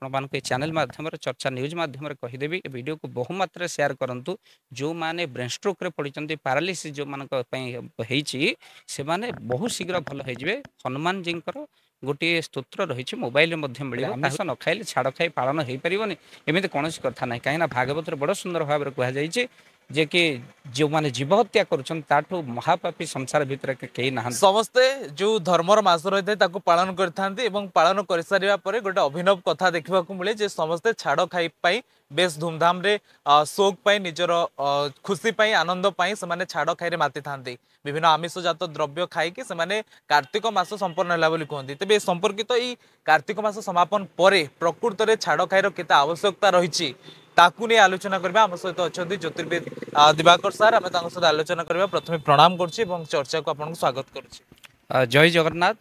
ଆପଣମାନଙ୍କୁ ଏ ଚ୍ୟାନେଲ ମାଧ୍ୟମରେ ଚର୍ଚ୍ଚା ନ୍ୟୁଜ୍ ମାଧ୍ୟମରେ କହିଦେବି ଏ ଭିଡ଼ିଓକୁ ବହୁମାତ୍ରାରେ ସେୟାର କରନ୍ତୁ। ଯେଉଁମାନେ ବ୍ରେନ୍ ଷ୍ଟ୍ରୋକ୍ରେ ପଡ଼ିଛନ୍ତି ପାରାଲିସିସ୍ ଯେଉଁମାନଙ୍କ ପାଇଁ ହେଇଛି ସେମାନେ ବହୁତ ଶୀଘ୍ର ଭଲ ହେଇଯିବେ। ହନୁମାନଜୀଙ୍କର ଗୋଟିଏ ସ୍ତୋତ୍ର ରହିଛି ମୋବାଇଲରେ ମଧ୍ୟ ମିଳିବ। ଆମିଷ ନ ଖାଇଲେ ଛାଡ଼ ଖାଇ ପାଳନ ହେଇପାରିବନି ଏମିତି କୌଣସି କଥା ନାହିଁ। କାହିଁକିନା ଭାଗବତରେ ବଡ଼ ସୁନ୍ଦର ଭାବରେ କୁହାଯାଇଛି ଯେ କି ଯେଉଁମାନେ ଜୀବ ହତ୍ୟା କରୁଛନ୍ତି ତାଠୁ ମହାପାପୀ ସଂସାର ଭିତରେ କେହି ନାହାନ୍ତି। ସମସ୍ତେ ଯେଉଁ ଧର୍ମର ମାସ ରହିଥାଏ ତାକୁ ପାଳନ କରିଥାନ୍ତି ଏବଂ ପାଳନ କରିସାରିବା ପରେ ଗୋଟେ ଅଭିନବ କଥା ଦେଖିବାକୁ ମିଳେ ଯେ ସମସ୍ତେ ଛାଡ଼ ଖାଇ ପାଇଁ ବେଶ ଧୁମଧାମରେ ସୋକ୍ ପାଇଁ ନିଜର ଖୁସି ପାଇଁ ଆନନ୍ଦ ପାଇଁ ସେମାନେ ଛାଡ଼ ଖାଇରେ ମାତିଥାନ୍ତି। ବିଭିନ୍ନ ଆମିଷଜାତ ଦ୍ରବ୍ୟ ଖାଇକି ସେମାନେ କାର୍ତ୍ତିକ ମାସ ସମ୍ପନ୍ନ ହେଲା ବୋଲି କୁହନ୍ତି। ତେବେ ଏ ସମ୍ପର୍କିତ ଏଇ କାର୍ତ୍ତିକ ମାସ ସମାପନ ପରେ ପ୍ରକୃତରେ ଛାଡ଼ ଖାଇର କେତେ ଆବଶ୍ୟକତା ରହିଛି ତାକୁ ନେଇ ଆଲୋଚନା କରିବା। ଆମ ସହିତ ଅଛନ୍ତି ଜ୍ୟୋତିର୍ବିଦ ଦିବାକର ସାର୍। ଆମେ ତାଙ୍କ ସହିତ ଆଲୋଚନା କରିବା। ପ୍ରଥମେ ପ୍ରଣାମ କରୁଛି ଏବଂ ଚର୍ଚ୍ଚାକୁ ଆପଣଙ୍କୁ ସ୍ୱାଗତ କରୁଛି। ଜୟ ଜଗନ୍ନାଥ।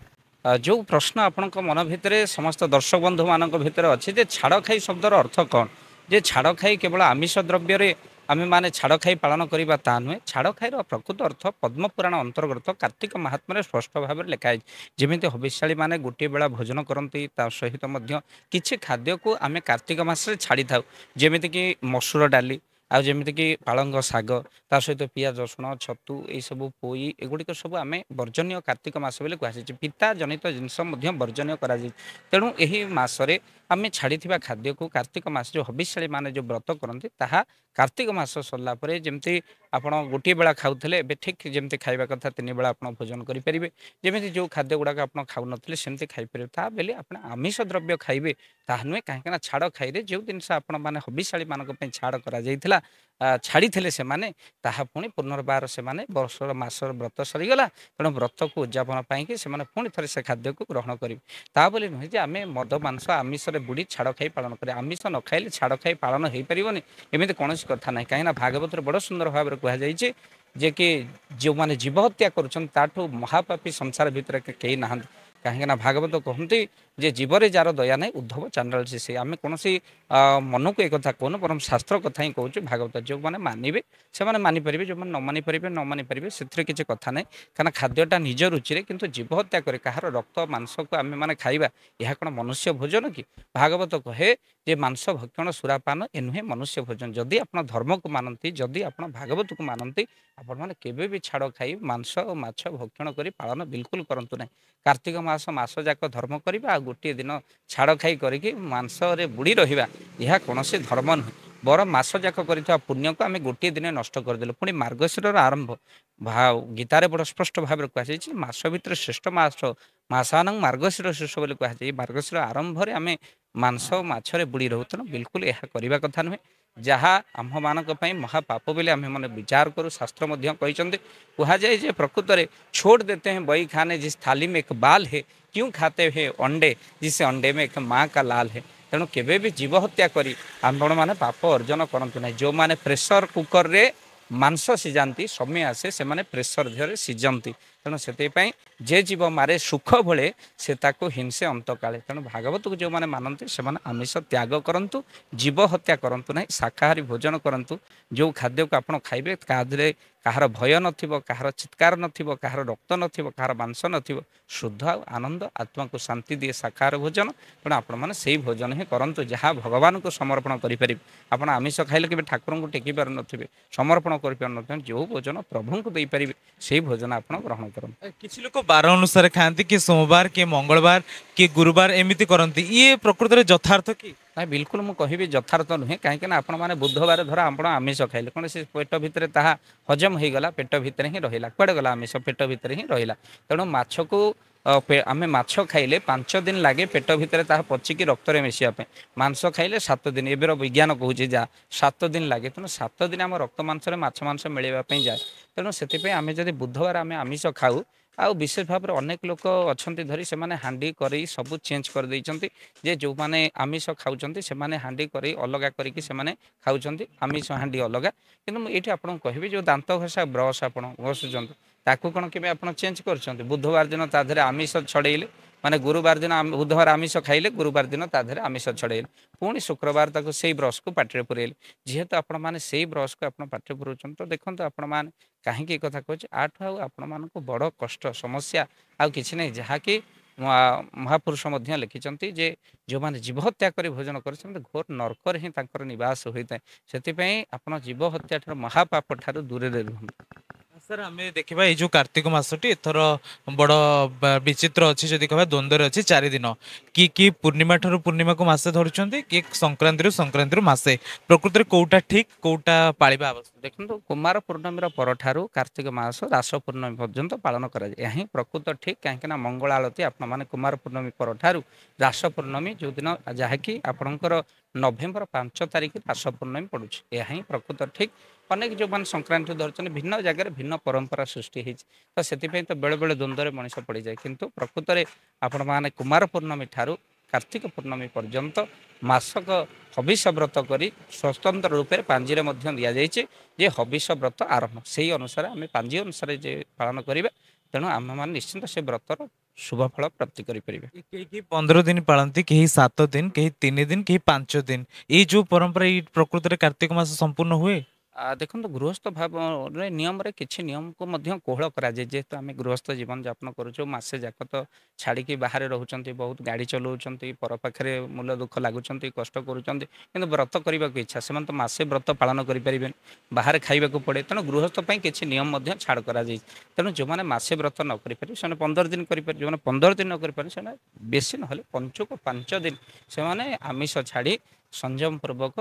ଯେଉଁ ପ୍ରଶ୍ନ ଆପଣଙ୍କ ମନ ଭିତରେ ସମସ୍ତ ଦର୍ଶକ ବନ୍ଧୁମାନଙ୍କ ଭିତରେ ଅଛି ଯେ ଛାଡ଼ ଖାଇ ଶବ୍ଦର ଅର୍ଥ କ'ଣ? ଯେ ଛାଡ଼ ଖାଇ କେବଳ ଆମିଷ ଦ୍ରବ୍ୟରେ ଆମେମାନେ ଛାଡ଼ ଖାଇ ପାଳନ କରିବା ତା ନୁହେଁ। ଛାଡ଼ ଖାଇର ପ୍ରକୃତ ଅର୍ଥ ପଦ୍ମପୁରାଣ ଅନ୍ତର୍ଗତ କାର୍ତ୍ତିକ ମାହାତ୍ମ୍ୟରେ ସ୍ପଷ୍ଟ ଭାବରେ ଲେଖା ହେଇଛି। ଯେମିତି ହବିଷ୍ୟାଳୀ ମାନେ ଗୋଟିଏ ବେଳା ଭୋଜନ କରନ୍ତି ତା ସହିତ ମଧ୍ୟ କିଛି ଖାଦ୍ୟକୁ ଆମେ କାର୍ତ୍ତିକ ମାସରେ ଛାଡ଼ିଥାଉ। ଯେମିତିକି ମସୁର ଡାଲି ଆଉ ଯେମିତିକି ପାଳଙ୍ଗ ଶାଗ ତା ସହିତ ପିଆଜ ରସୁଣ ଛତୁ ଏଇସବୁ ପୋଇ ଏଗୁଡ଼ିକ ସବୁ ଆମେ ବର୍ଜନୀୟ କାର୍ତ୍ତିକ ମାସ ବୋଲି କୁହାଯାଇଛି। ପିତା ଜନିତ ଜିନିଷ ମଧ୍ୟ ବର୍ଜନୀୟ କରାଯାଇଛି। ତେଣୁ ଏହି ମାସରେ ଆମେ ଛାଡ଼ିଥିବା ଖାଦ୍ୟକୁ କାର୍ତ୍ତିକ ମାସ ଯେଉଁ ହବିଷ୍ୟାଳୀ ମାନେ ଯେଉଁ ବ୍ରତ କରନ୍ତି ତାହା କାର୍ତ୍ତିକ ମାସ ସରିଲା ପରେ ଯେମିତି ଆପଣ ଗୋଟିଏ ବେଳା ଖାଉଥିଲେ ଏବେ ଠିକ୍ ଯେମିତି ଖାଇବା କଥା ତିନି ବେଳା ଆପଣ ଭୋଜନ କରିପାରିବେ। ଯେମିତି ଯେଉଁ ଖାଦ୍ୟ ଗୁଡ଼ାକ ଆପଣ ଖାଉନଥିଲେ ସେମିତି ଖାଇପାରିବେ। ତା ବୋଲି ଆପଣ ଆମିଷ ଦ୍ରବ୍ୟ ଖାଇବେ ତାହା ନୁହେଁ। କାହିଁକିନା ଛାଡ଼ ଖାଇରେ ଯେଉଁ ଜିନିଷ ଆପଣମାନେ ହବିଷ୍ୟାଳୀ ମାନଙ୍କ ପାଇଁ ଛାଡ଼ କରାଯାଇଥିଲା ଛାଡ଼ିଥିଲେ ସେମାନେ ତାହା ପୁଣି ପୁନର୍ବାର ସେମାନେ ବର୍ଷର ମାସର ବ୍ରତ ସରିଗଲା। ତେଣୁ ବ୍ରତକୁ ଉଦ୍ଯାପନ ପାଇଁକି ସେମାନେ ପୁଣି ଥରେ ସେ ଖାଦ୍ୟକୁ ଗ୍ରହଣ କରିବେ। ତା ବୋଲି ନୁହେଁ ଯେ ଆମେ ମଦ ମାଂସ ଆମିଷରେ ବୁଡ଼ି ଛାଡ଼ ଖାଇ ପାଳନ କରିବା। ଆମିଷ ନ ଖାଇଲେ ଛାଡ଼ ଖାଇ ପାଳନ ହେଇପାରିବନି ଏମିତି କୌଣସି କଥା ନାହିଁ। କାହିଁକିନା ଭାଗବତରେ ବଡ଼ ସୁନ୍ଦର ଭାବରେ କୁହାଯାଇଛି ଯେ କି ଯେଉଁମାନେ ଜୀବ ହତ୍ୟା କରୁଛନ୍ତି ତାଠୁ ମହାପାପୀ ସଂସାର ଭିତରେ କେହି ନାହାନ୍ତି। କାହିଁକିନା ଭାଗବତ କହନ୍ତି ଯେ ଜୀବରେ ଯାହାର ଦୟା ନାହିଁ ଉଦ୍ଧବ ଚାଣ୍ଡାଳ ସେ। ଆମେ କୌଣସି ମନକୁ ଏ କଥା କହୁନୁ ବରଂ ଶାସ୍ତ୍ର କଥା ହିଁ କହୁଛୁ। ଭାଗବତ ଯେଉଁମାନେ ମାନିବେ ସେମାନେ ମାନିପାରିବେ, ଯେଉଁମାନେ ନ ମାନିପାରିବେ ନ ମାନିପାରିବେ ସେଥିରେ କିଛି କଥା ନାହିଁ। କାରଣ ଖାଦ୍ୟଟା ନିଜ ରୁଚିରେ, କିନ୍ତୁ ଜୀବ ହତ୍ୟା କରି କାହାର ରକ୍ତ ମାଂସକୁ ଆମେମାନେ ଖାଇବା ଏହା କ'ଣ ମନୁଷ୍ୟ ଭୋଜନ କି? ଭାଗବତ କହେ ଯେ ମାଂସ ଭକ୍ଷଣ ସୁରାପାନ ଏ ନୁହେଁ ମନୁଷ୍ୟ ଭୋଜନ। ଯଦି ଆପଣ ଧର୍ମକୁ ମାନନ୍ତି, ଯଦି ଆପଣ ଭାଗବତକୁ ମାନନ୍ତି, ଆପଣମାନେ କେବେ ବି ଛାଡ଼ ଖାଇ ମାଂସ ଓ ମାଛ ଭକ୍ଷଣ କରି ପାଳନ ବିଲକୁଲ କରନ୍ତୁ ନାହିଁ। କାର୍ତ୍ତିକ ମାସ ଯାକ ଧର୍ମ କରିବା ଆଉ ଗୋଟିଏ ଦିନ ଛାଡ଼ ଖାଇ କରିକି ମାଂସରେ ବୁଡ଼ି ରହିବା ଏହା କୌଣସି ଧର୍ମ ନୁହେଁ। ବରଂ ମାସ ଯାକ କରିଥିବା ପୁଣ୍ୟକୁ ଆମେ ଗୋଟିଏ ଦିନ ନଷ୍ଟ କରିଦେଲୁ। ପୁଣି ମାର୍ଗଶିରର ଆରମ୍ଭ ଗୀତାରେ ବଡ଼ ସ୍ପଷ୍ଟ ଭାବରେ କୁହାଯାଇଛି ମାସ ଭିତରେ ଶ୍ରେଷ୍ଠ ମାସାନଂ ମାର୍ଗଶିର ଶେଷ ବୋଲି କୁହାଯାଇଛି। ମାର୍ଗଶିର ଆରମ୍ଭରେ ଆମେ ମାଂସ ମାଛରେ ବୁଡ଼ି ରହୁ। ତେଣୁ ବିଲକୁଲ ଏହା କରିବା କଥା ନୁହେଁ। ଯାହା ଆମ୍ଭମାନଙ୍କ ପାଇଁ ମହାପାପ ବୋଲି ଆମେ ମାନେ ବିଚାର କରୁ। ଶାସ୍ତ୍ର ମଧ୍ୟ କହିଛନ୍ତି, କୁହାଯାଏ ଯେ ପ୍ରକୃତରେ ଛୋଟ ଦେତେ ହେଁ ବହି ଖାନେ ଜିସ୍ ଥାଲି ମେ ଏକ ବାଲ ହେ କ୍यों ଖାତେ ହେ ଅଣ୍ଡେ ଜିସ୍ ଅଣ୍ଡେ ମେ ଏକ ମାଁ କା ଲାଲ ହେ। ତେଣୁ କେବେ ବି ଜୀବ ହତ୍ୟା କରି ଆପଣମାନେ ପାପ ଅର୍ଜନ କରନ୍ତୁ ନାହିଁ। ଯେଉଁମାନେ ପ୍ରେସର କୁକରରେ ମାଂସ ସିଝାନ୍ତି ସମୟ ଆସେ ସେମାନେ ପ୍ରେସର ଦେହରେ ସିଝନ୍ତି। ତେଣୁ ସେଥିପାଇଁ ଯେ ଜୀବ ମାରେ ସୁଖ ଭଳେ ସେ ତାକୁ ହିଂସେ ଅନ୍ତକାଳେ। ତେଣୁ ଭାଗବତକୁ ଯେଉଁମାନେ ମାନନ୍ତି ସେମାନେ ଆମିଷ ତ୍ୟାଗ କରନ୍ତୁ, ଜୀବ ହତ୍ୟା କରନ୍ତୁ ନାହିଁ, ଶାକାହାରୀ ଭୋଜନ କରନ୍ତୁ। ଯେଉଁ ଖାଦ୍ୟକୁ ଆପଣ ଖାଇବେ ତା ଦେହରେ କାହାର ଭୟ ନଥିବ, କାହାର ଚିତ୍କାର ନଥିବ, କାହାର ରକ୍ତ ନଥିବ, କାହାର ମାଂସ ନଥିବ, ଶୁଦ୍ଧ ଆଉ ଆନନ୍ଦ ଆତ୍ମାକୁ ଶାନ୍ତି ଦିଏ ଶାକାହାର ଭୋଜନ। ତେଣୁ ଆପଣମାନେ ସେଇ ଭୋଜନ ହିଁ କରନ୍ତୁ ଯାହା ଭଗବାନଙ୍କୁ ସମର୍ପଣ କରିପାରିବେ। ଆପଣ ଆମିଷ ଖାଇଲେ କେବେ ଠାକୁରଙ୍କୁ ଟେକି ପାରୁନଥିବେ, ସମର୍ପଣ କରିପାରୁନଥିବେ। ଯେଉଁ ଭୋଜନ ପ୍ରଭୁଙ୍କୁ ଦେଇପାରିବେ ସେଇ ଭୋଜନ ଆପଣ ଗ୍ରହଣ କରନ୍ତୁ। କିଛି ଲୋକ ବାର ଅନୁସାରେ ଖାଆନ୍ତି, କିଏ ସୋମବାର, କିଏ ମଙ୍ଗଳବାର, କିଏ ଗୁରୁବାର ଏମିତି କରନ୍ତି। ଇଏ ପ୍ରକୃତରେ ଯଥାର୍ଥ କି? ନାଇଁ ବିଲକୁଲ ମୁଁ କହିବି ଯଥାର୍ଥ ନୁହେଁ। କାହିଁକିନା ଆପଣମାନେ ବୁଧବାର ଧର ଆପଣ ଆମିଷ ଖାଇଲେ କ'ଣ ସେ ପେଟ ଭିତରେ ତାହା ହଜମ ହେଇଗଲା, ପେଟ ଭିତରେ ହିଁ ରହିଲା। କୁଆଡ଼େ ଗଲା ଆମିଷ? ପେଟ ଭିତରେ ହିଁ ରହିଲା। ତେଣୁ ମାଛକୁ ଆମେ ମାଛ ଖାଇଲେ 5 ଦିନ ଲାଗେ ପେଟ ଭିତରେ ତାହା ପଚିକି ରକ୍ତରେ ମିଶିବା ପାଇଁ। ମାଂସ ଖାଇଲେ 7 ଦିନ, ଏବେର ବିଜ୍ଞାନ କହୁଛି ଯାହା 7 ଦିନ ଲାଗେ। ତେଣୁ 7 ଦିନ ଆମ ରକ୍ତ ମାଂସରେ ମାଛ ମାଂସ ମିଳିବା ପାଇଁ ଯାଏ। ତେଣୁ ସେଥିପାଇଁ ଆମେ ଯଦି ବୁଧବାର ଆମେ ଆମିଷ ଖାଉ, ଆଉ ବିଶେଷ ଭାବରେ ଅନେକ ଲୋକ ଅଛନ୍ତି ଧରି ସେମାନେ ହାଣ୍ଡି କରେଇ ସବୁ ଚେଞ୍ଜ କରିଦେଇଛନ୍ତି। ଯେ ଯେଉଁମାନେ ଆମିଷ ଖାଉଛନ୍ତି ସେମାନେ ହାଣ୍ଡି କରେଇ ଅଲଗା କରିକି ସେମାନେ ଖାଉଛନ୍ତି, ଆମିଷ ହାଣ୍ଡି ଅଲଗା। କିନ୍ତୁ ମୁଁ ଏଇଠି ଆପଣଙ୍କୁ କହିବି ଯେଉଁ ଦାନ୍ତ ଘଷା ବ୍ରସ୍ ଆପଣ ଘଷୁଛନ୍ତି ତାକୁ କ'ଣ କେବେ ଆପଣ ଚେଞ୍ଜ କରୁଛନ୍ତି? ବୁଧବାର ଦିନ ତା ଦେହରେ ଆମିଷ ଛଡ଼େଇଲେ, ମାନେ ଗୁରୁବାର ଦିନ ବୁଧବାର ଆମିଷ ଖାଇଲେ, ଗୁରୁବାର ଦିନ ତା ଦେହରେ ଆମିଷ ଛଡ଼େଇଲେ, ପୁଣି ଶୁକ୍ରବାର ତାକୁ ସେଇ ବ୍ରସ୍କୁ ପାଟିରେ ପୁରେଇଲେ। ଯେହେତୁ ଆପଣମାନେ ସେଇ ବ୍ରସ୍କୁ ଆପଣ ପାଟିରେ ପୁରଉଛନ୍ତି ତ ଦେଖନ୍ତୁ ଆପଣମାନେ କାହିଁକି ଏ କଥା କହୁଛି, ଆଠୁ ଆଉ ଆପଣମାନଙ୍କୁ ବଡ଼ କଷ୍ଟ ସମସ୍ୟା ଆଉ କିଛି ନାହିଁ। ଯାହାକି ମହାପୁରୁଷ ମଧ୍ୟ ଲେଖିଛନ୍ତି ଯେ ଯେଉଁମାନେ ଜୀବ ହତ୍ୟା କରି ଭୋଜନ କରି ସେମାନେ ଘୋର ନର୍କରେ ହିଁ ତାଙ୍କର ନିବାସ ହୋଇଥାଏ। ସେଥିପାଇଁ ଆପଣ ଜୀବ ହତ୍ୟା ଠାରୁ ମହାପାପ ଠାରୁ ଦୂରରେ ରୁହନ୍ତୁ। ସାର୍ ଆମେ ଦେଖିବା ଏଇ ଯୋଉ କାର୍ତ୍ତିକ ମାସଟି ଏଥର ବଡ ବିଚିତ୍ର ଅଛି ଯଦି କହିବା ଦ୍ୱନ୍ଦ୍ୱରେ ଅଛି 4 ଦିନ କି ପୂର୍ଣ୍ଣିମା ଠାରୁ ପୂର୍ଣ୍ଣିମାକୁ ମାସେ ଧରୁଛନ୍ତି କି ସଂକ୍ରାନ୍ତିରୁ ସଂକ୍ରାନ୍ତିରୁ ମାସେ ପ୍ରକୃତରେ କୋଉଟା ଠିକ କୋଉଟା ପାଳିବା ଆବଶ୍ୟକ? ଦେଖନ୍ତୁ କୁମାର ପୂର୍ଣ୍ଣମୀର ପରଠାରୁ କାର୍ତ୍ତିକ ମାସ ରାସ ପୂର୍ଣ୍ଣମୀ ପର୍ଯ୍ୟନ୍ତ ପାଳନ କରାଯାଏ। ଏହା ହିଁ ପ୍ରକୃତ ଠିକ୍, କାହିଁକିନା ମଙ୍ଗଳ ଆଳତୀ ଆପଣମାନେ କୁମାର ପୂର୍ଣ୍ଣମୀ ପରଠାରୁ ରାସ ପୂର୍ଣ୍ଣମୀ ଯେଉଁଦିନ, ଯାହାକି ଆପଣଙ୍କର ନଭେମ୍ବର 5 ତାରିଖ ରାସ ପୂର୍ଣ୍ଣମୀ ପଡ଼ୁଛି। ଏହା ହିଁ ପ୍ରକୃତ ଠିକ୍। ଅନେକ ଯେଉଁମାନେ ସଂକ୍ରାନ୍ତି ଧରୁଛନ୍ତି ଭିନ୍ନ ଜାଗାରେ ଭିନ୍ନ ପରମ୍ପରା ସୃଷ୍ଟି ହେଇଛି, ତ ସେଥିପାଇଁ ତ ବେଳେବେଳେ ଦ୍ୱନ୍ଦ୍ୱରେ ମଣିଷ ପଡ଼ିଯାଏ। କିନ୍ତୁ ପ୍ରକୃତରେ ଆପଣମାନେ କୁମାର ପୂର୍ଣ୍ଣମୀ ଠାରୁ କାର୍ତ୍ତିକ ପୂର୍ଣ୍ଣମୀ ପର୍ଯ୍ୟନ୍ତ ମାସକ ହବିଷ ବ୍ରତ କରି ସ୍ୱତନ୍ତ୍ର ରୂପରେ ପାଞ୍ଜିରେ ମଧ୍ୟ ଦିଆଯାଇଛି ଯେ ହବିଷ ବ୍ରତ ଆରମ୍ଭ। ସେହି ଅନୁସାରେ ଆମେ ପାଞ୍ଜି ଅନୁସାରେ ଯେ ପାଳନ କରିବା, ତେଣୁ ଆମେମାନେ ନିଶ୍ଚିନ୍ତ ସେ ବ୍ରତର ଶୁଭ ଫଳ ପ୍ରାପ୍ତି କରିପାରିବେ। କେହି 15 ଦିନ ପାଳନ୍ତି, କେହି 7 ଦିନ, କେହି 3 ଦିନ, କେହି 5 ଦିନ। ଏଇ ଯୋଉ ପରମ୍ପରା ଏଇ ପ୍ରକୃତରେ କାର୍ତ୍ତିକ ମାସ ସମ୍ପୂର୍ଣ୍ଣ ହୁଏ। ଦେଖନ୍ତୁ ଗୃହସ୍ଥ ଭାବରେ ନିୟମରେ କିଛି ନିୟମକୁ ମଧ୍ୟ କୋହଳ କରାଯାଏ। ଯେହେତୁ ଆମେ ଗୃହସ୍ଥ ଜୀବନଯାପନ କରୁଛୁ, ମାସେ ଯାକ ତ ଛାଡ଼ିକି ବାହାରେ ରହୁଛନ୍ତି, ବହୁତ ଗାଡ଼ି ଚଲାଉଛନ୍ତି, ପର ପାଖରେ ମୂଲ ଦୁଃଖ ଲାଗୁଛନ୍ତି, କଷ୍ଟ କରୁଛନ୍ତି, କିନ୍ତୁ ବ୍ରତ କରିବାକୁ ଇଚ୍ଛା, ସେମାନେ ତ ମାସେ ବ୍ରତ ପାଳନ କରିପାରିବେନି, ବାହାରେ ଖାଇବାକୁ ପଡ଼େ। ତେଣୁ ଗୃହସ୍ଥ ପାଇଁ କିଛି ନିୟମ ମଧ୍ୟ ଛାଡ଼ କରାଯାଇଛି। ତେଣୁ ଯେଉଁମାନେ ମାସେ ବ୍ରତ ନ କରିପାରିବେ ସେମାନେ 15 ଦିନ କରିପାରିବେ, ଯେଉଁମାନେ 15 ଦିନ ନ କରିପାରିବେ ସେମାନେ ବେଶୀ ନହେଲେ ପଞ୍ଚୁକ 5 ଦିନ ସେମାନେ ଆମିଷ ଛାଡ଼ି ସଂଯମ ପୂର୍ବକ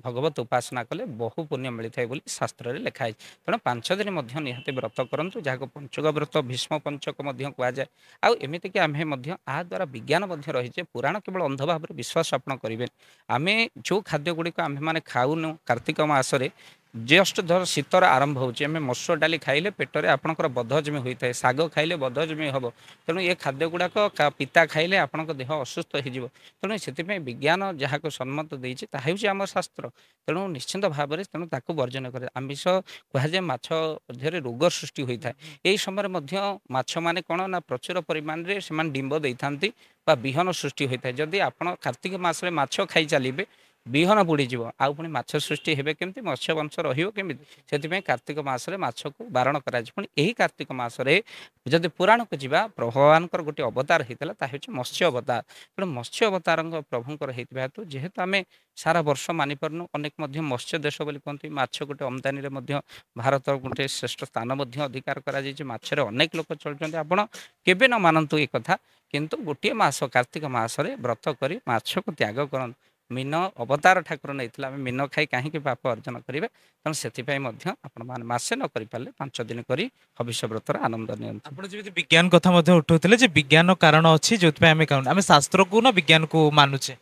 ଭଗବତ ଉପାସନା କଲେ ବହୁ ପୁଣ୍ୟ ମିଳିଥାଏ ବୋଲି ଶାସ୍ତ୍ରରେ ଲେଖା ହେଇଛି। ତେଣୁ 5 ଦିନ ମଧ୍ୟ ନିହାତି ବ୍ରତ କରନ୍ତୁ, ଯାହାକୁ ପଞ୍ଚୁକ ବ୍ରତ ଭୀଷ୍ମ ପଞ୍ଚକ ମଧ୍ୟ କୁହାଯାଏ। ଆଉ ଏମିତିକି ଆମେ ମଧ୍ୟ ଏହା ଦ୍ୱାରା ବିଜ୍ଞାନ ମଧ୍ୟ ରହିଛି। ପୁରାଣ କେବଳ ଅନ୍ଧ ଭାବରେ ବିଶ୍ୱାସ ଆପଣ କରିବେନି। ଆମେ ଯେଉଁ ଖାଦ୍ୟ ଗୁଡ଼ିକ ଆମ୍ଭେମାନେ ଖାଉନୁ କାର୍ତ୍ତିକ ମାସରେ, ଜଷ୍ଟ ଧର ଶୀତର ଆରମ୍ଭ ହେଉଛି, ଆମେ ମସୁର ଡାଲି ଖାଇଲେ ପେଟରେ ଆପଣଙ୍କର ବଦହଜମି ହୋଇଥାଏ, ଶାଗ ଖାଇଲେ ବଦହଜମି ହେବ। ତେଣୁ ଏ ଖାଦ୍ୟ ଗୁଡ଼ାକ ପିତା ଖାଇଲେ ଆପଣଙ୍କ ଦେହ ଅସୁସ୍ଥ ହୋଇଯିବ। ତେଣୁ ସେଥିପାଇଁ ବିଜ୍ଞାନ ଯାହାକୁ ସମ୍ମତ ଦେଇଛି ତାହା ହେଉଛି ଆମ ଶାସ୍ତ୍ର। ତେଣୁ ନିଶ୍ଚିନ୍ତ ଭାବରେ ତାକୁ ବର୍ଜନ କରେ। ଆମିଷ କୁହାଯାଏ ମାଛ ଦେହରେ ରୋଗ ସୃଷ୍ଟି ହୋଇଥାଏ। ଏହି ସମୟରେ ମଧ୍ୟ ମାଛମାନେ କ'ଣ ନା ପ୍ରଚୁର ପରିମାଣରେ ସେମାନେ ଡିମ୍ବ ଦେଇଥାନ୍ତି ବା ବିହନ ସୃଷ୍ଟି ହୋଇଥାଏ। ଯଦି ଆପଣ କାର୍ତ୍ତିକ ମାସରେ ମାଛ ଖାଇ ଚାଲିବେ, ବିହନ ବୁଡ଼ିଯିବ, ଆଉ ପୁଣି ମାଛ ସୃଷ୍ଟି ହେବେ କେମିତି, ମତ୍ସ୍ୟ ବଂଶ ରହିବ କେମିତି? ସେଥିପାଇଁ କାର୍ତ୍ତିକ ମାସରେ ମାଛକୁ ବାରଣ କରାଯାଏ। ପୁଣି ଏହି କାର୍ତ୍ତିକ ମାସରେ ଯଦି ପୁରାଣକୁ ଯିବା, ଭଗବାନଙ୍କର ଗୋଟିଏ ଅବତାର ହେଇଥିଲା, ତାହା ହେଉଛି ମତ୍ସ୍ୟ ଅବତାର। ତେଣୁ ମତ୍ସ୍ୟ ଅବତାରଙ୍କ ପ୍ରଭୁଙ୍କର ହେଇଥିବା ହେତୁ ଯେହେତୁ ଆମେ ସାରା ବର୍ଷ ମାନିପାରୁନୁ, ଅନେକ ମଧ୍ୟ ମତ୍ସ୍ୟ ଦେଶ ବୋଲି କୁହନ୍ତି, ମାଛ ଗୋଟେ ଆମଦାନୀରେ ମଧ୍ୟ ଭାରତ ଗୋଟେ ଶ୍ରେଷ୍ଠ ସ୍ଥାନ ମଧ୍ୟ ଅଧିକାର କରାଯାଇଛି। ମାଛରେ ଅନେକ ଲୋକ ଚଳୁଛନ୍ତି। ଆପଣ କେବେ ନ ମାନନ୍ତୁ ଏ କଥା, କିନ୍ତୁ ଗୋଟିଏ ମାସ କାର୍ତ୍ତିକ ମାସରେ ବ୍ରତ କରି ମାଛକୁ ତ୍ୟାଗ କରନ୍ତୁ। ମୀନ ଅବତାର ଠାକୁର ନେଇଥିଲେ, ଆମେ ମୀନ ଖାଇ କାହିଁକି ପାପ ଅର୍ଜନ କରିବେ? ତେଣୁ ସେଥିପାଇଁ ମଧ୍ୟ ଆପଣମାନେ ମାସେ ନ କରିପାରିଲେ 5 ଦିନ କରି ହବିଷ ବ୍ରତର ଆନନ୍ଦ ନିଅନ୍ତୁ। ଆପଣ ଯେମିତି ବିଜ୍ଞାନ କଥା ମଧ୍ୟ ଉଠାଉଥିଲେ ଯେ ବିଜ୍ଞାନ କାରଣ ଅଛି ଯୋଉଥିପାଇଁ ଆମେ ଖାଉନୁ, ଆମେ ଶାସ୍ତ୍ରକୁ ନା ବିଜ୍ଞାନକୁ ମାନୁଛେ?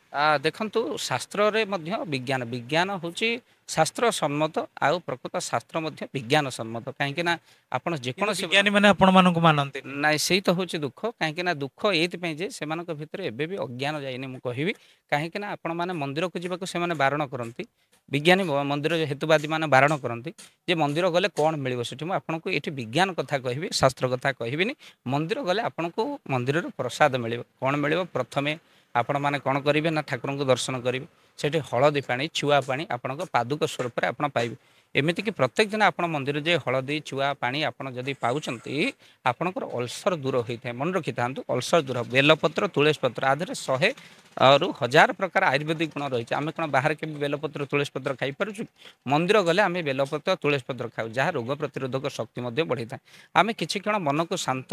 ଦେଖନ୍ତୁ ଶାସ୍ତ୍ରରେ ମଧ୍ୟ ବିଜ୍ଞାନ ବିଜ୍ଞାନ ହେଉଛି ଶାସ୍ତ୍ର ସମ୍ମତ, ଆଉ ପ୍ରକୃତ ଶାସ୍ତ୍ର ମଧ୍ୟ ବିଜ୍ଞାନ ସମ୍ମତ। କାହିଁକି ନା ଆପଣ କିନ୍ତୁ ଯେକୌଣସି ବିଜ୍ଞାନୀ ମାନେ ଆପଣ ମାନଙ୍କୁ ମାନନ୍ତିନି। ନାଇଁ, ସେଇ ତ ହେଉଛି ଦୁଃଖ। କାହିଁକି ନା ଦୁଃଖ ଏଇଥିପାଇଁ ଯେ ସେମାନଙ୍କ ଭିତରେ ଏବେ ବି ଅଜ୍ଞାନ ଯାଇନି, ମୁଁ କହିବି। କାହିଁକି ନା ଆପଣମାନେ ମନ୍ଦିରକୁ ଯିବାକୁ ସେମାନେ ବାରଣ କରନ୍ତି, ବିଜ୍ଞାନୀ ମନ୍ଦିର ହେତୁବାଦୀ ମାନେ ବାରଣ କରନ୍ତି ଯେ ମନ୍ଦିର ଗଲେ କ'ଣ ମିଳିବ ସେଠି। ମୁଁ ଆପଣଙ୍କୁ ଏଠି ବିଜ୍ଞାନ କଥା କହିବି, ଶାସ୍ତ୍ର କଥା କହିବିନି। ମନ୍ଦିର ଗଲେ ଆପଣଙ୍କୁ ମନ୍ଦିରରୁ ପ୍ରସାଦ ମିଳିବ। କ'ଣ ମିଳିବ? ପ୍ରଥମେ ଆପଣମାନେ କ'ଣ କରିବେ ନା ଠାକୁରଙ୍କୁ ଦର୍ଶନ କରିବେ, ସେଠି ହଳଦୀ ପାଣି, ଚୁଆ ପାଣି ଆପଣଙ୍କ ପାଦୁକ ସ୍ୱରୂପରେ ଆପଣ ପାଇବେ। ଏମିତିକି ପ୍ରତ୍ୟେକ ଦିନ ଆପଣ ମନ୍ଦିର ଯେ ହଳଦୀ ଚୁଆ ପାଣି ଆପଣ ଯଦି ପାଉଛନ୍ତି, ଆପଣଙ୍କର ଅଲସର ଦୂର ହୋଇଥାଏ। ମନେ ରଖିଥାନ୍ତୁ, ଅଲସର ଦୂର। ବେଲପତ୍ର, ତୁଳସୀ ପତ୍ର, ଆ ଦେହରେ 100ରୁ 1000 ପ୍ରକାର ଆୟୁର୍ବେଦିକ ଗୁଣ ରହିଛି। ଆମେ କ'ଣ ବାହାରେ କେବେ ବେଲପତ୍ର ତୁଳସୀ ପତ୍ର ଖାଇପାରୁଛୁ? ମନ୍ଦିର ଗଲେ ଆମେ ବେଲପତ୍ର ତୁଳସୀ ପତ୍ର ଖାଉ, ଯାହା ରୋଗ ପ୍ରତିରୋଧକ ଶକ୍ତି ମଧ୍ୟ ବଢ଼ିଥାଏ। ଆମେ କିଛି କ୍ଷଣ ମନକୁ ଶାନ୍ତ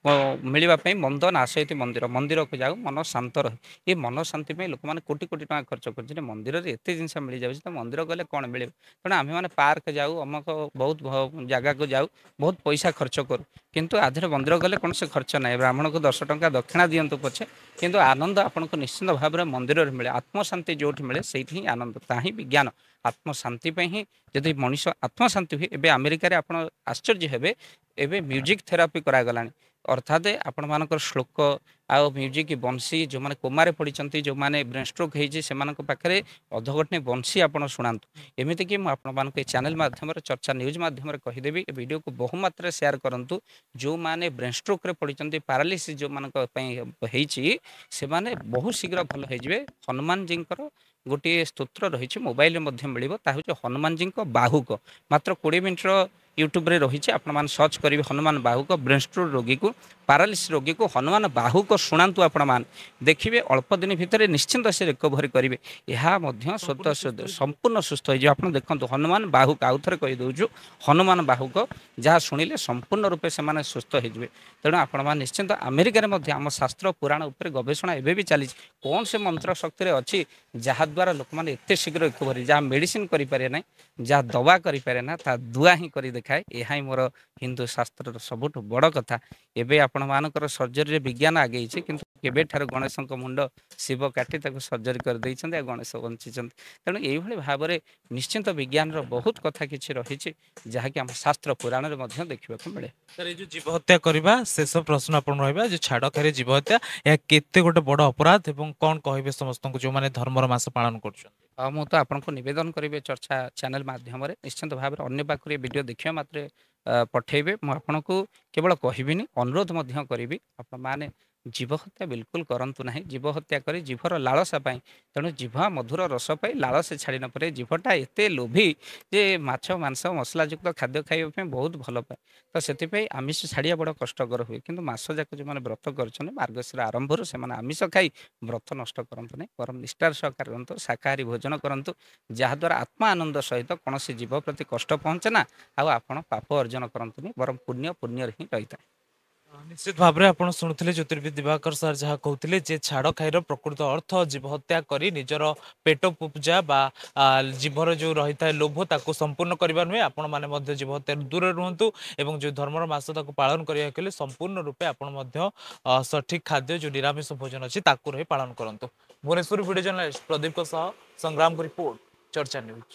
ମିଳିବା ପାଇଁ ମନ୍ଦ ନାଶ ଏଠି ମନ୍ଦିରକୁ ଯାଉ, ମନ ଶାନ୍ତ ରହେ। ଏ ମନ ଶାନ୍ତି ପାଇଁ ଲୋକମାନେ କୋଟି କୋଟି ଟଙ୍କା ଖର୍ଚ୍ଚ କରୁଛନ୍ତି। ମନ୍ଦିରରେ ଏତେ ଜିନିଷ ମିଳିଯାଉଛି, ତ ମନ୍ଦିର ଗଲେ କ'ଣ ମିଳିବ? ତେଣୁ ଆମେମାନେ ପାର୍କ ଯାଉ, ଅମକ ବହୁତ ଜାଗାକୁ ଯାଉ, ବହୁତ ପଇସା ଖର୍ଚ୍ଚ କରୁ, କିନ୍ତୁ ଆ ଦେହରେ ମନ୍ଦିର ଗଲେ କୌଣସି ଖର୍ଚ୍ଚ ନାହିଁ। ବ୍ରାହ୍ମଣକୁ 10 ଟଙ୍କା ଦକ୍ଷିଣା ଦିଅନ୍ତୁ ପଛେ, କିନ୍ତୁ ଆନନ୍ଦ ଆପଣଙ୍କୁ ନିଶ୍ଚିନ୍ତ ଭାବରେ ମନ୍ଦିରରେ ମିଳେ। ଆତ୍ମଶାନ୍ତି ଯେଉଁଠି ମିଳେ ସେଇଠି ହିଁ ଆନନ୍ଦ, ତାହା ହିଁ ବିଜ୍ଞାନ। ଆତ୍ମଶାନ୍ତି ପାଇଁ ହିଁ ଯଦି ମଣିଷ ଆତ୍ମଶାନ୍ତି ହୁଏ, ଏବେ ଆମେରିକାରେ ଆପଣ ଆଶ୍ଚର୍ଯ୍ୟ ହେବେ, ଏବେ ମ୍ୟୁଜିକ୍ ଥେରାପି କରାଗଲାଣି। ଅର୍ଥାତ୍ ଆପଣମାନଙ୍କର ଶ୍ଲୋକ ଆଉ ମ୍ୟୁଜିକ୍ ବଂଶୀ, ଯେଉଁମାନେ କୋମାରେ ପଡ଼ିଛନ୍ତି, ଯେଉଁମାନେ ବ୍ରେନ୍ ଷ୍ଟ୍ରୋକ୍ ହେଇଛି, ସେମାନଙ୍କ ପାଖରେ ଅଧଘଣ୍ଟେ ବଂଶୀ ଆପଣ ଶୁଣାନ୍ତୁ। ଏମିତିକି ମୁଁ ଆପଣମାନଙ୍କୁ ଏ ଚ୍ୟାନେଲ୍ ମାଧ୍ୟମରେ, ଚର୍ଚ୍ଚା ନ୍ୟୁଜ୍ ମାଧ୍ୟମରେ କହିଦେବି, ଏ ଭିଡ଼ିଓକୁ ବହୁମାତ୍ରାରେ ସେୟାର କରନ୍ତୁ। ଯେଉଁମାନେ ବ୍ରେନ୍ ଷ୍ଟ୍ରୋକ୍ରେ ପଡ଼ିଛନ୍ତି, ପାରାଲିସିସ୍ ଯେଉଁମାନଙ୍କ ପାଇଁ ହେଇଛି, ସେମାନେ ବହୁ ଶୀଘ୍ର ଭଲ ହେଇଯିବେ। ହନୁମାନଜୀଙ୍କର ଗୋଟିଏ ସ୍ତୋତ୍ର ରହିଛି, ମୋବାଇଲରେ ମଧ୍ୟ ମିଳିବ, ତାହା ହେଉଛି ହନୁମାନଜୀଙ୍କ ବାହୁକ। ମାତ୍ର 20 ମିନିଟ୍ର ୟୁଟ୍ୟୁବରେ ରହିଛି, ଆପଣମାନେ ସର୍ଚ୍ଚ କରିବେ ହନୁମାନ ବାହୁକ। ବ୍ରେନ୍ ଷ୍ଟ୍ରୋକ୍ ରୋଗୀକୁ ପାରାଲିସିସ୍ ରୋଗୀକୁ ହନୁମାନ ବାହୁକ ଶୁଣାନ୍ତୁ ଆପଣମାନେ ଦେଖିବେ ଅଳ୍ପ ଦିନ ଭିତରେ ନିଶ୍ଚିନ୍ତ ସେ ରିକଭରି କରିବେ ଏହା ମଧ୍ୟ ସମ୍ପୂର୍ଣ୍ଣ ସୁସ୍ଥ ହୋଇଯିବ ଆପଣ ଦେଖନ୍ତୁ ହନୁମାନ ବାହୁକ ଆଉ ଥରେ କହିଦେଉଛୁ ହନୁମାନ ବାହୁକ ଯାହା ଶୁଣିଲେ ସମ୍ପୂର୍ଣ୍ଣ ରୂପେ ସେମାନେ ସୁସ୍ଥ ହୋଇଯିବେ ତେଣୁ ଆପଣମାନେ ନିଶ୍ଚିନ୍ତ ଆମେରିକାରେ ମଧ୍ୟ ଆମ ଶାସ୍ତ୍ର ପୁରାଣ ଉପରେ ଗବେଷଣା ଏବେ ବି ଚାଲିଛି କ'ଣ ସେ ମନ୍ତ୍ର ଶକ୍ତିରେ ଅଛି ଯାହାଦ୍ୱାରା ଲୋକମାନେ ଏତେ ଶୀଘ୍ର ରିକଭରି ଯାହା ମେଡ଼ିସିନ କରିପାରେ ନାହିଁ ଯାହା ଦବା କରିପାରେ ନା ତା ଦୁଆ ହିଁ କରି ଦେଖାଏ ଏହା ହିଁ ମୋର ହିନ୍ଦୁ ଶାସ୍ତ୍ରର ସବୁଠୁ ବଡ଼ କଥା ଏବେ ଆପଣମାନଙ୍କର ସର୍ଜରୀରେ ବିଜ୍ଞାନ ଆଗେଇଛି କିନ୍ତୁ କେବେଠାରୁ ଗଣେଶଙ୍କ ମୁଣ୍ଡ ଶିବ କାଟି ତାକୁ ସର୍ଜରୀ କରିଦେଇଛନ୍ତି ଆଉ ଗଣେଶ ବଞ୍ଚିଛନ୍ତି ତେଣୁ ଏଇଭଳି ଭାବରେ ନିଶ୍ଚିନ୍ତ ବିଜ୍ଞାନର ବହୁତ କଥା କିଛି ରହିଛି ଯାହାକି ଆମ ଶାସ୍ତ୍ର ପୁରାଣରେ ମଧ୍ୟ ଦେଖିବାକୁ ମିଳେ ସାର୍ ଏଇ ଯୋଉ ଜୀବ ହତ୍ୟା କରିବା ଶେଷ ପ୍ରଶ୍ନ ଆପଣ ରହିବା ଯେ ଛାଡ ଖାଇରେ ଜୀବ ହତ୍ୟା ଏହା କେତେ ଗୋଟେ ବଡ ଅପରାଧ ଏବଂ କଣ କହିବେ ସମସ୍ତଙ୍କୁ ଯୋଉମାନେ ଧର୍ମର ମାସ ପାଳନ କରୁଛନ୍ତି। ମୁଁ ତ ଆପଣଙ୍କୁ ନିବେଦନ କରିବି ଚର୍ଚ୍ଚା ଚ୍ୟାନେଲ ମାଧ୍ୟମରେ ନିଶ୍ଚିନ୍ତ ଭାବରେ ଅନ୍ୟ ପାଖରୁ ଏ ଭିଡ଼ିଓ ଦେଖିବା ମାତ୍ରେ ପଠେଇବେ ମୁଁ ଆପଣଙ୍କୁ କେବଳ କହିବିନି ଅନୁରୋଧ ମଧ୍ୟ କରିବି ଆପଣମାନେ ଜୀବ ହତ୍ୟା ବିଲକୁଲ କରନ୍ତୁ ନାହିଁ ଜୀବ ହତ୍ୟା କରି ଜୀବର ଲାଳସା ପାଇଁ ତେଣୁ ଜିଭ ମଧୁର ରସ ପାଇ ଲାଳସା ଛାଡ଼ି ନ ପାରେ ଜୀବଟା ଏତେ ଲୋଭୀ ଯେ ମାଛ ମାଂସ ମସଲାଯୁକ୍ତ ଖାଦ୍ୟ ଖାଇବା ପାଇଁ ବହୁତ ଭଲ ପାଏ ତ ସେଥିପାଇଁ ଆମିଷ ଛାଡ଼ିବା ବଡ଼ କଷ୍ଟକର ହୁଏ କିନ୍ତୁ ମାସ ଯାକ ଯେଉଁମାନେ ବ୍ରତ କରିଛନ୍ତି ମାର୍ଗଶିର ଆରମ୍ଭରୁ ସେମାନେ ଆମିଷ ଖାଇ ବ୍ରତ ନଷ୍ଟ କରନ୍ତୁ ନାହିଁ ବରଂ ନିଷ୍ଠାର ସହକାରେ ରୁହନ୍ତୁ ଶାକାହାରୀ ଭୋଜନ କରନ୍ତୁ ଯାହାଦ୍ୱାରା ଆତ୍ମା ଆନନ୍ଦ ସହିତ କୌଣସି ଜୀବ ପ୍ରତି କଷ୍ଟ ପହଞ୍ଚେ ନା ଆଉ ଆପଣ ପାପ ଅର୍ଜନ କରନ୍ତୁନି ବରଂ ପୁଣ୍ୟରେ ହିଁ ରହିଥାଏ। ନିଶ୍ଚିତ ଭାବରେ ଆପଣ ଶୁଣୁଥିଲେ ଜ୍ୟୋତିର୍ବିଦ ଦିବାକର ସାର୍ ଯାହା କହୁଥିଲେ ଯେ ଛାଡ ଖାଇର ପ୍ରକୃତ ଅର୍ଥ ଜୀବ ହତ୍ୟା କରି ନିଜର ପେଟ ପୂଜା ବା ଜୀବର ଯୋଉ ରହିଥାଏ ଲୋଭ ତାକୁ ସମ୍ପୂର୍ଣ୍ଣ କରିବା ନୁହେଁ ଆପଣ ମାନେ ମଧ୍ୟ ଜୀବ ହତ୍ୟାରୁ ଦୂରରେ ରୁହନ୍ତୁ ଏବଂ ଯୋଉ ଧର୍ମର ମାସ ତାକୁ ପାଳନ କରିବାକୁ ହେଲେ ସମ୍ପୂର୍ଣ୍ଣ ରୂପେ ଆପଣ ମଧ୍ୟ ସଠିକ ଖାଦ୍ୟ ଯୋଉ ନିରାମିଷ ଭୋଜନ ଅଛି ତାକୁ ରହି ପାଳନ କରନ୍ତୁ। ଭୁବନେଶ୍ୱର ଭିଡ଼ିଓ ଜର୍ଣ୍ଣାଲିଷ୍ଟ ପ୍ରଦୀପଙ୍କ ସହ ସଂଗ୍ରାମଙ୍କ ରିପୋର୍ଟ ଚର୍ଚ୍ଚା ନ୍ୟୁଜ।